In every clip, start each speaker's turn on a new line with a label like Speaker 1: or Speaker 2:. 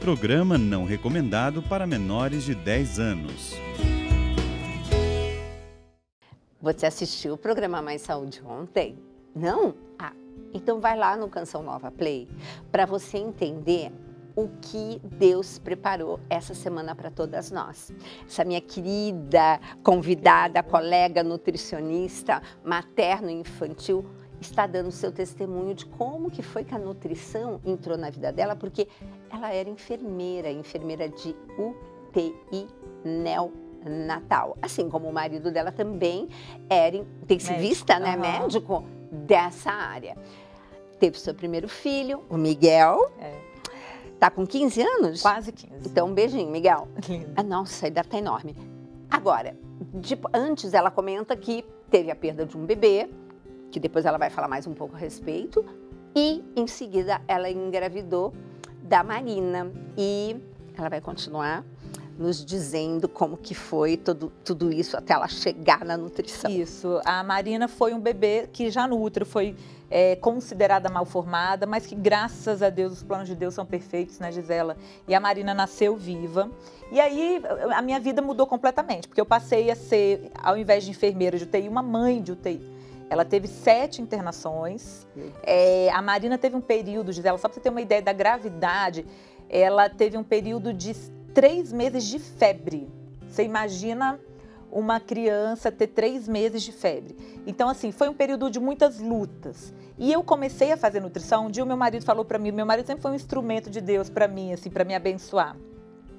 Speaker 1: programa não recomendado para menores de 10 anos.
Speaker 2: Você assistiu o programa Mais Saúde ontem? Não? Ah, então vai lá no Canção Nova Play para você entender o que Deus preparou essa semana para todas nós. Essa minha querida convidada, colega nutricionista materno-infantil está dando seu testemunho de como que foi que a nutrição entrou na vida dela, porque ela era enfermeira de UTI neonatal. Assim como o marido dela também era intensivista, né, médico dessa área. Teve seu primeiro filho, o Miguel. Tá com 15 anos?
Speaker 3: Quase 15.
Speaker 2: Então, um beijinho, Miguel.
Speaker 3: Lindo.
Speaker 2: Ah, nossa, ainda tá enorme. Agora, antes ela comenta que teve a perda de um bebê, que depois ela vai falar mais um pouco a respeito, e em seguida ela engravidou da Marina. E ela vai continuar nos dizendo como que foi tudo isso até ela chegar na nutrição.
Speaker 3: Isso, a Marina foi um bebê que já no útero foi considerada mal formada, mas que graças a Deus os planos de Deus são perfeitos, né, Gisela? E a Marina nasceu viva. E aí a minha vida mudou completamente, porque eu passei a ser, ao invés de enfermeira de UTI, uma mãe de UTI. Ela teve 7 internações. A Marina teve um período, Gisela, só para você ter uma ideia da gravidade, ela teve um período de 3 meses de febre. Você imagina uma criança ter 3 meses de febre. Então, assim, foi um período de muitas lutas. E eu comecei a fazer nutrição. Um dia o meu marido falou para mim, meu marido sempre foi um instrumento de Deus para mim, assim, para me abençoar.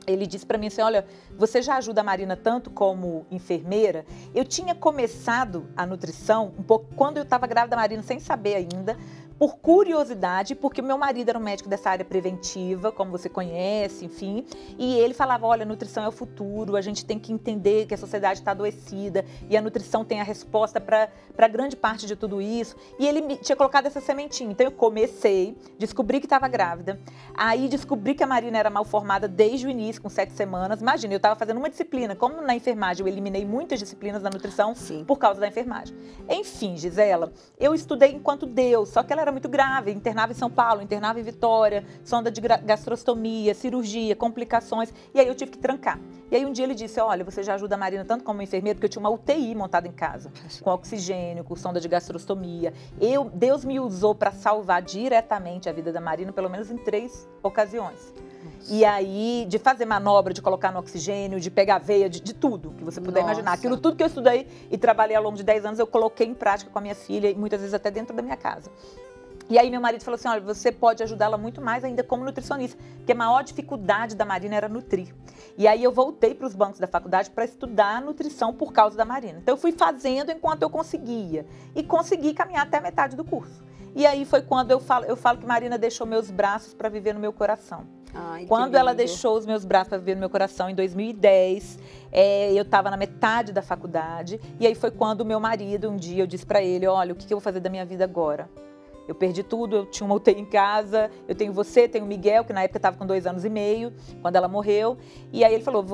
Speaker 3: Ele disse para mim assim, olha, você já ajuda a Marina tanto como enfermeira. Eu tinha começado a nutrição um pouco quando eu estava grávida da Marina, sem saber ainda, por curiosidade, porque o meu marido era um médico dessa área preventiva, como você conhece, enfim, e ele falava, olha, a nutrição é o futuro, a gente tem que entender que a sociedade está adoecida e a nutrição tem a resposta para grande parte de tudo isso, e ele me tinha colocado essa sementinha. Então eu comecei, descobri que estava grávida, aí descobri que a Marina era mal formada desde o início, com 7 semanas. Imagina, eu estava fazendo uma disciplina, como na enfermagem eu eliminei muitas disciplinas da nutrição por causa da enfermagem. Enfim, Gisela, eu estudei enquanto Deus, só que ela era muito grave, internava em São Paulo, internava em Vitória, sonda de gastrostomia, cirurgia, complicações, e aí eu tive que trancar. E aí um dia ele disse, olha, você já ajuda a Marina tanto como enfermeira, porque eu tinha uma UTI montada em casa, com oxigênio, com sonda de gastrostomia. Deus me usou para salvar diretamente a vida da Marina, pelo menos em 3 ocasiões. E aí, de fazer manobra, de colocar no oxigênio, de pegar veia, de tudo que você puder imaginar. Aquilo tudo que eu estudei e trabalhei ao longo de 10 anos, eu coloquei em prática com a minha filha e muitas vezes até dentro da minha casa. E aí meu marido falou assim, olha, você pode ajudá-la muito mais ainda como nutricionista, porque a maior dificuldade da Marina era nutrir. E aí eu voltei para os bancos da faculdade para estudar nutrição por causa da Marina. Então eu fui fazendo enquanto eu conseguia e consegui caminhar até a metade do curso. E aí foi quando eu falo que Marina deixou meus braços para viver no meu coração.
Speaker 2: Ai,
Speaker 3: quando ela deixou os meus braços para viver no meu coração, em 2010, eu estava na metade da faculdade. E aí foi quando o meu marido, um dia, eu disse para ele, olha, o que eu vou fazer da minha vida agora? Eu perdi tudo, eu tinha uma UTI em casa, eu tenho você, tenho o Miguel, que na época estava com 2 anos e meio, quando ela morreu. E aí ele falou,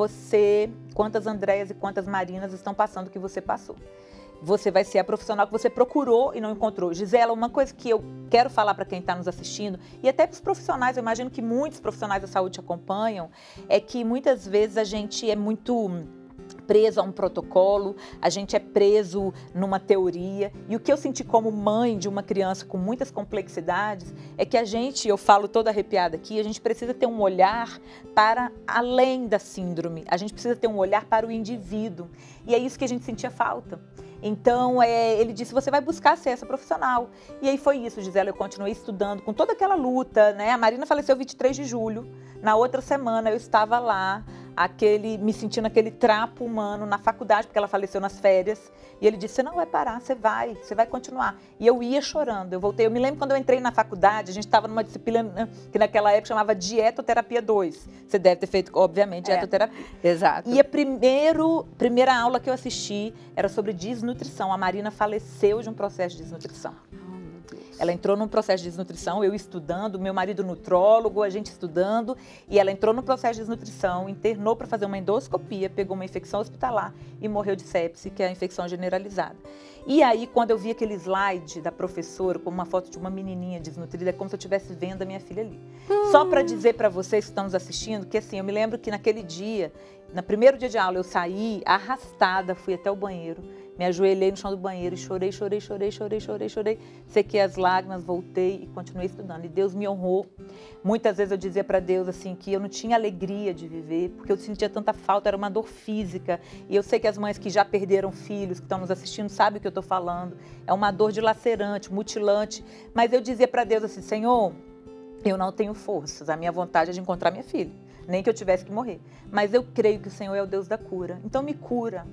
Speaker 3: quantas Andréas e quantas Marinas estão passando o que você passou? Você vai ser a profissional que você procurou e não encontrou. Gisela, uma coisa que eu quero falar para quem está nos assistindo, e até para os profissionais, eu imagino que muitos profissionais da saúde acompanham, é que muitas vezes a gente é muito preso a um protocolo, a gente é preso numa teoria. E o que eu senti como mãe de uma criança com muitas complexidades é que a gente, eu falo toda arrepiada aqui, a gente precisa ter um olhar para além da síndrome, a gente precisa ter um olhar para o indivíduo. E é isso que a gente sentia falta. Então, ele disse, você vai buscar ser essa profissional. E aí foi isso, Gisela, eu continuei estudando com toda aquela luta, né? A Marina faleceu 23 de julho, na outra semana eu estava lá, me sentindo aquele trapo humano na faculdade, porque ela faleceu nas férias. E ele disse, você não vai parar, você vai continuar. E eu ia chorando, eu voltei. Eu me lembro quando eu entrei na faculdade, a gente estava numa disciplina que naquela época chamava Dietoterapia 2. Você deve ter feito, obviamente, dietoterapia.
Speaker 2: Exato.
Speaker 3: E a primeira aula que eu assisti era sobre desnutrição. A Marina faleceu de um processo de desnutrição. Ela entrou num processo de desnutrição, eu estudando, meu marido nutrólogo, a gente estudando, e ela entrou no processo de desnutrição, internou para fazer uma endoscopia, pegou uma infecção hospitalar e morreu de sepse, que é a infecção generalizada. E aí, quando eu vi aquele slide da professora com uma foto de uma menininha desnutrida, é como se eu estivesse vendo a minha filha ali. Só para dizer para vocês que estão nos assistindo, que assim, eu me lembro que naquele dia, no primeiro dia de aula, eu saí arrastada, fui até o banheiro, me ajoelhei no chão do banheiro e chorei, sequei as lágrimas, voltei e continuei estudando. E Deus me honrou. Muitas vezes eu dizia para Deus assim que eu não tinha alegria de viver, porque eu sentia tanta falta, era uma dor física. E eu sei que as mães que já perderam filhos, que estão nos assistindo, sabem o que eu estou falando. É uma dor dilacerante, mutilante. Mas eu dizia para Deus assim, Senhor, eu não tenho forças, a minha vontade é de encontrar minha filha, nem que eu tivesse que morrer. Mas eu creio que o Senhor é o Deus da cura, então me cura.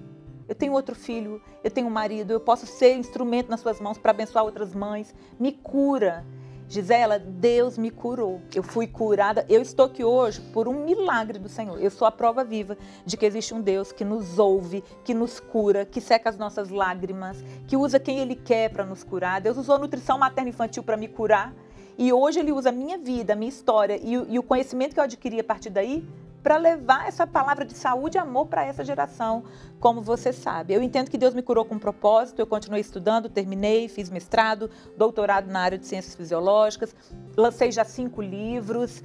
Speaker 3: Eu tenho outro filho, eu tenho um marido, eu posso ser instrumento nas suas mãos para abençoar outras mães. Me cura. Gisela, Deus me curou. Eu fui curada. Eu estou aqui hoje por um milagre do Senhor. Eu sou a prova viva de que existe um Deus que nos ouve, que nos cura, que seca as nossas lágrimas, que usa quem Ele quer para nos curar. Deus usou a nutrição materna infantil para me curar. E hoje Ele usa a minha vida, a minha história e o conhecimento que eu adquiri a partir daí para levar essa palavra de saúde e amor para essa geração, como você sabe. Eu entendo que Deus me curou com um propósito, eu continuei estudando, terminei, fiz mestrado, doutorado na área de ciências fisiológicas, lancei já 5 livros,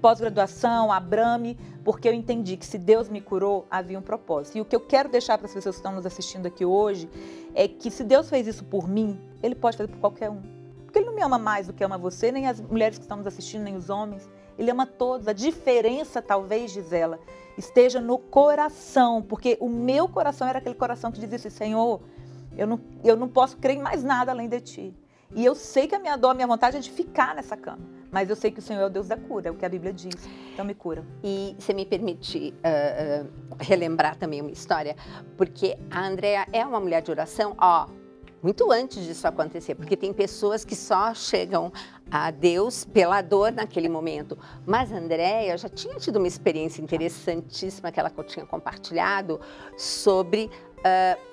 Speaker 3: pós-graduação, Abrame, porque eu entendi que se Deus me curou, havia um propósito. E o que eu quero deixar para as pessoas que estão nos assistindo aqui hoje é que se Deus fez isso por mim, Ele pode fazer por qualquer um. Porque Ele não me ama mais do que ama você, nem as mulheres que estão nos assistindo, nem os homens. Ele ama todos. A diferença, talvez, Gisela, esteja no coração. Porque o meu coração era aquele coração que dizia assim, Senhor, eu não posso crer em mais nada além de Ti. E eu sei que a minha dor, a minha vontade é de ficar nessa cama. Mas eu sei que o Senhor é o Deus da cura, é o que a Bíblia diz. Então me cura.
Speaker 2: E você me permite relembrar também uma história? Porque a Andréa é uma mulher de oração, muito antes disso acontecer, porque tem pessoas que só chegam a Deus pela dor naquele momento. Mas a Andréa já tinha tido uma experiência interessantíssima que ela tinha compartilhado sobre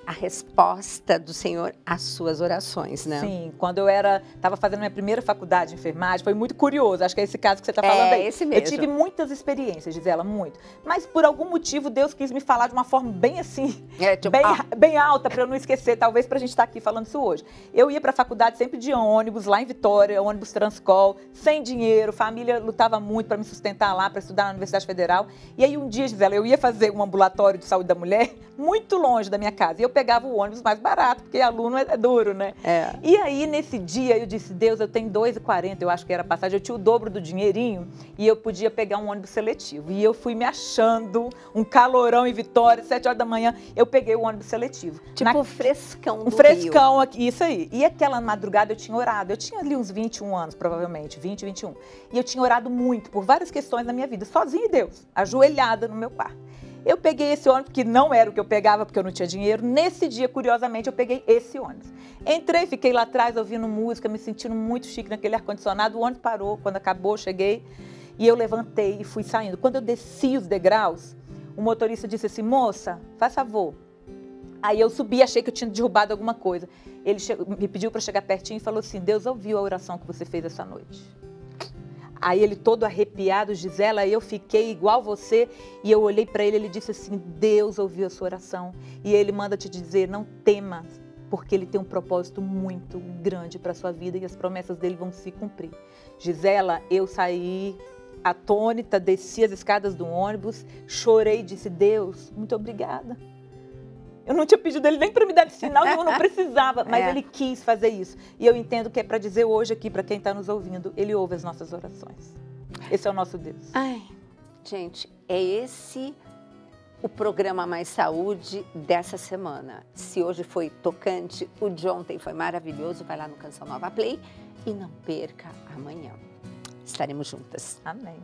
Speaker 2: a resposta do Senhor às suas orações, né?
Speaker 3: Sim, quando eu estava fazendo minha primeira faculdade de enfermagem, foi muito curioso, acho que é esse caso que você está falando aí.
Speaker 2: É esse mesmo.
Speaker 3: Eu tive muitas experiências, Gisela, muito. Mas por algum motivo Deus quis me falar de uma forma bem assim, bem alta, para eu não esquecer, talvez para a gente estar aqui falando isso hoje. Eu ia para a faculdade sempre de ônibus, lá em Vitória, ônibus Transcol, sem dinheiro, família lutava muito para me sustentar lá, para estudar na Universidade Federal. E aí um dia, Gisela, eu ia fazer um ambulatório de saúde da mulher, muito longe da minha casa, e eu pegava o ônibus mais barato, porque aluno é duro, né? E aí, nesse dia, eu disse, Deus, eu tenho 2,40, eu acho que era a passagem, eu tinha o dobro do dinheirinho, e eu podia pegar um ônibus seletivo. E eu fui me achando, um calorão em Vitória, 7 horas da manhã, eu peguei o ônibus seletivo.
Speaker 2: Tipo frescão do
Speaker 3: Um frescão
Speaker 2: Rio.
Speaker 3: Aqui, isso aí. E aquela madrugada eu tinha orado, eu tinha ali uns 21 anos, provavelmente, 20, 21. E eu tinha orado muito, por várias questões na minha vida, sozinha em Deus, ajoelhada no meu quarto. Eu peguei esse ônibus, que não era o que eu pegava, porque eu não tinha dinheiro. Nesse dia, curiosamente, eu peguei esse ônibus. Entrei, fiquei lá atrás, ouvindo música, me sentindo muito chique naquele ar-condicionado. O ônibus parou, quando acabou, cheguei e eu levantei e fui saindo. Quando eu desci os degraus, o motorista disse assim, moça, faz favor. Aí eu subi, achei que eu tinha derrubado alguma coisa. Ele me pediu para chegar pertinho e falou assim, Deus ouviu a oração que você fez essa noite. Aí ele todo arrepiado, Gisela, eu fiquei igual você, e eu olhei para ele, ele disse assim, Deus ouviu a sua oração, e ele manda te dizer, não temas, porque ele tem um propósito muito grande para a sua vida, e as promessas dele vão se cumprir. Gisela, eu saí atônita, desci as escadas do ônibus, chorei e disse, Deus, muito obrigada. Eu não tinha pedido ele nem para me dar sinal, eu não precisava, mas ele quis fazer isso. E eu entendo que é para dizer hoje aqui, para quem está nos ouvindo, ele ouve as nossas orações. Esse é o nosso Deus.
Speaker 2: Ai, gente, é esse o programa Mais Saúde dessa semana. Se hoje foi tocante, o de ontem foi maravilhoso, vai lá no Canção Nova Play e não perca amanhã. Estaremos juntas.
Speaker 3: Amém.